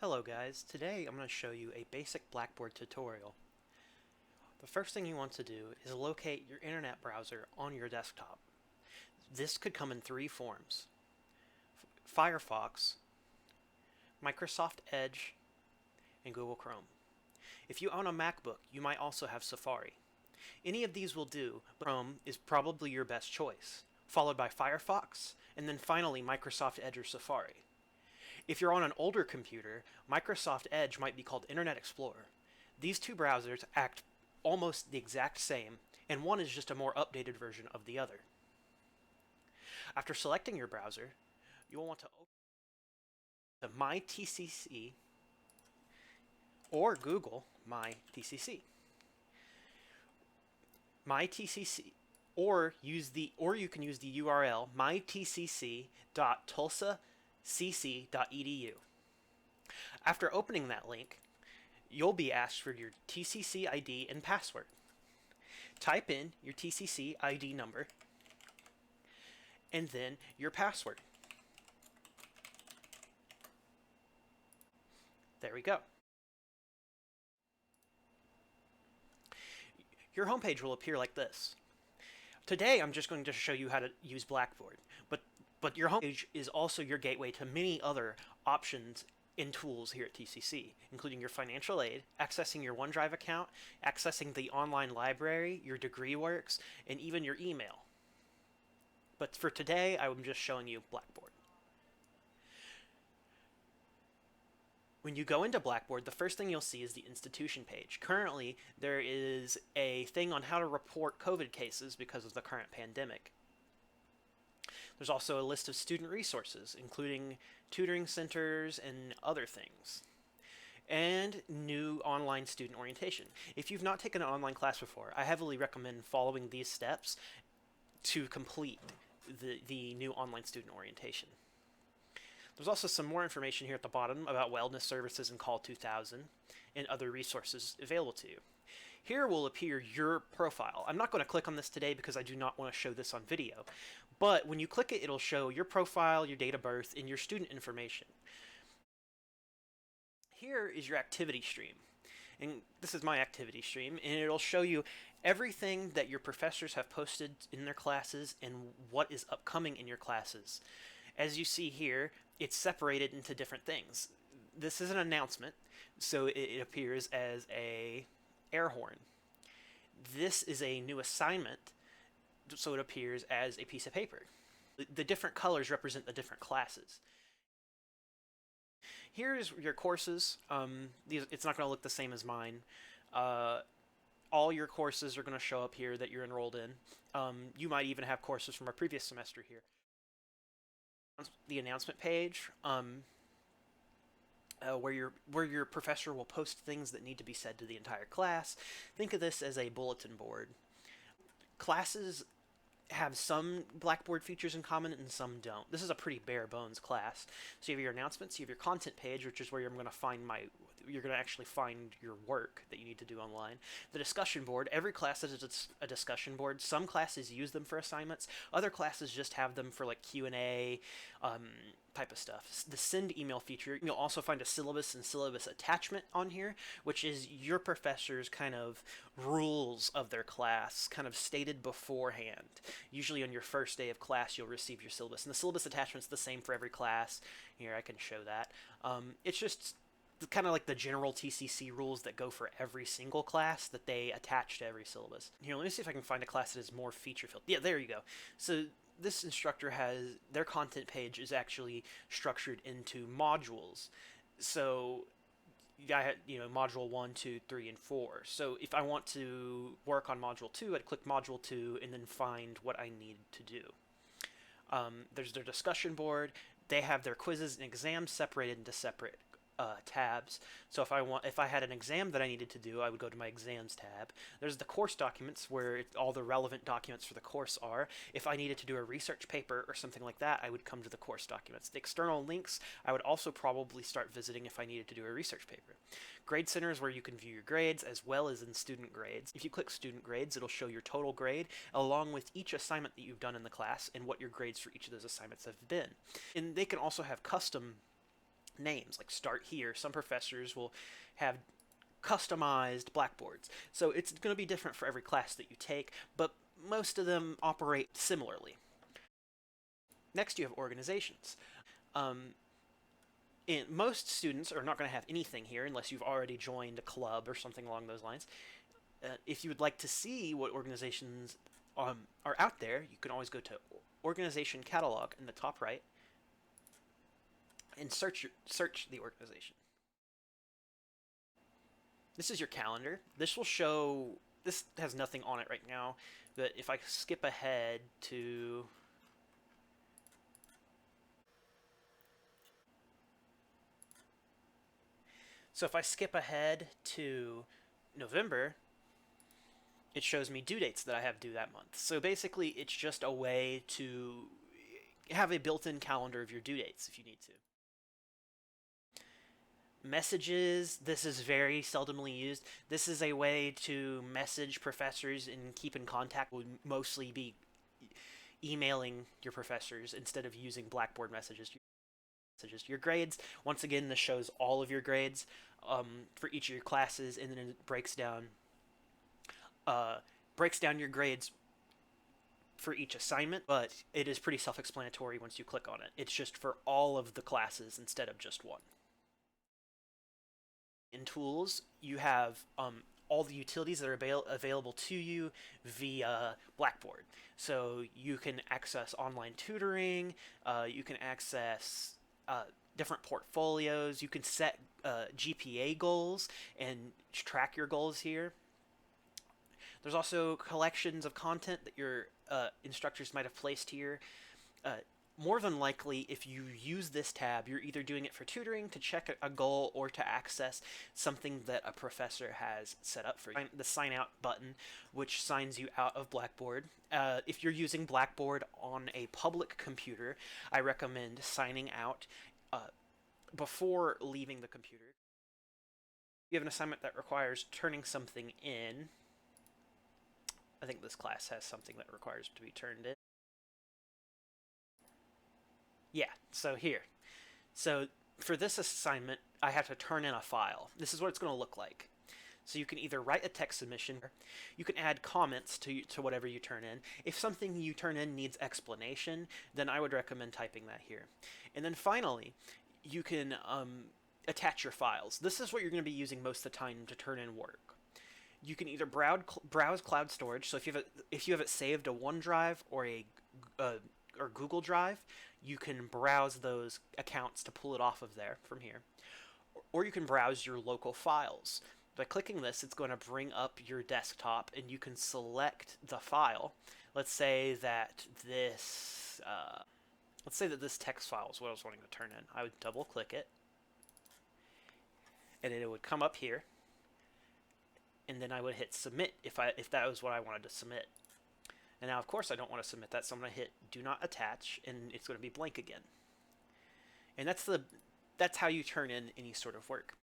Hello guys, today I'm going to show you a basic Blackboard tutorial. The first thing you want to do is locate your internet browser on your desktop. This could come in three forms: Firefox, Microsoft Edge, and Google Chrome. If you own a MacBook, you might also have Safari. Any of these will do, but Chrome is probably your best choice, followed by Firefox, and then finally Microsoft Edge or Safari. If you're on an older computer, Microsoft Edge might be called Internet Explorer. These two browsers act almost the exact same, and one is just a more updated version of the other. After selecting your browser, you'll want to open the MyTCC or Google MyTCC. MyTCC or you can use the URL mytcc.tulsacc.edu. After opening that link, you'll be asked for your TCC ID and password. Type in your TCC ID number and then your password. There we go. Your homepage will appear like this. Today I'm just going to show you how to use Blackboard, but your homepage is also your gateway to many other options and tools here at TCC, including your financial aid, accessing your OneDrive account, accessing the online library, your degree works, and even your email. But for today, I'm just showing you Blackboard. When you go into Blackboard, the first thing you'll see is the institution page. Currently, there is a thing on how to report COVID cases because of the current pandemic. There's also a list of student resources, including tutoring centers and other things. And new online student orientation. If you've not taken an online class before, I heavily recommend following these steps to complete the new online student orientation. There's also some more information here at the bottom about wellness services and Call 2000 and other resources available to you. Here will appear your profile. I'm not going to click on this today because I do not want to show this on video, but when you click it, it'll show your profile, your date of birth, and your student information. Here is your activity stream, and this is my activity stream, and it'll show you everything that your professors have posted in their classes and what is upcoming in your classes. As you see here, it's separated into different things. This is an announcement, so it appears as a air horn. This is a new assignment, so it appears as a piece of paper. The different colors represent the different classes. Here's your courses. It's not going to look the same as mine. All your courses are going to show up here that you're enrolled in. You might even have courses from a previous semester here. The announcement page, where your professor will post things that need to be said to the entire class. Think of this as a bulletin board. Classes have some Blackboard features in common and some don't. This is a pretty bare bones class. So you have your announcements, you have your content page, which is where you're going to actually find your work that you need to do online. The discussion board, every class has a discussion board. Some classes use them for assignments, other classes just have them for like Q&A, type of stuff. The send email feature, you'll also find a syllabus and syllabus attachment on here, which is your professor's kind of rules of their class, kind of stated beforehand. Usually on your first day of class, you'll receive your syllabus, and the syllabus attachment's the same for every class. Here, I can show that. It's just kind of like the general TCC rules that go for every single class that they attach to every syllabus. Here, let me see if I can find a class that is more feature-filled. Yeah, there you go. So this instructor has, their content page is actually structured into modules. So I had, module 1, 2, 3, and 4. So if I want to work on module 2, I'd click module 2 and then find what I need to do. There's their discussion board. They have their quizzes and exams separated into separate tabs. So if I had an exam that I needed to do, I would go to my exams tab. There's the course documents where all the relevant documents for the course are. If I needed to do a research paper or something like that, I would come to the course documents. The external links, I would also probably start visiting if I needed to do a research paper. Grade Center is where you can view your grades as well as in student grades. If you click student grades, it'll show your total grade along with each assignment that you've done in the class and what your grades for each of those assignments have been. And they can also have custom names, like start here. Some professors will have customized blackboards. So it's going to be different for every class that you take, but most of them operate similarly. Next, you have organizations. And most students are not going to have anything here unless you've already joined a club or something along those lines. If you would like to see what organizations are out there, you can always go to Organization Catalog in the top right and search the organization. This is your calendar. This will show, this has nothing on it right now, but if I skip ahead to So if I skip ahead to November, it shows me due dates that I have due that month. So basically, it's just a way to have a built-in calendar of your due dates if you need to. Messages, this is very seldomly used. This is a way to message professors and keep in contact. Would mostly be emailing your professors instead of using Blackboard messages. Your grades, once again, this shows all of your grades for each of your classes, and then it breaks down your grades for each assignment, but it is pretty self-explanatory once you click on it. It's just for all of the classes instead of just one. In tools, you have all the utilities that are available to you via Blackboard. So you can access online tutoring, you can access different portfolios, you can set GPA goals and track your goals here. There's also collections of content that your instructors might have placed here. More than likely, if you use this tab, you're either doing it for tutoring, to check a goal, or to access something that a professor has set up for you. The sign out button, which signs you out of Blackboard. If you're using Blackboard on a public computer, I recommend signing out before leaving the computer. You have an assignment that requires turning something in. I think this class has something that requires to be turned in. Yeah, so here. So for this assignment, I have to turn in a file. This is what it's going to look like. So you can either write a text submission, you can add comments to whatever you turn in. If something you turn in needs explanation, then I would recommend typing that here. And then finally, you can attach your files. This is what you're going to be using most of the time to turn in work. You can either browse cloud storage. So if you have it saved to OneDrive or or Google Drive, you can browse those accounts to pull it off of there from here. Or you can browse your local files. By clicking this, it's going to bring up your desktop, and you can select the file. Let's say that this text file is what I was wanting to turn in. I would double click it, and then it would come up here, and then I would hit submit if that was what I wanted to submit. And now, of course, I don't want to submit that, so I'm going to hit do not attach, and it's going to be blank again. And that's how you turn in any sort of work.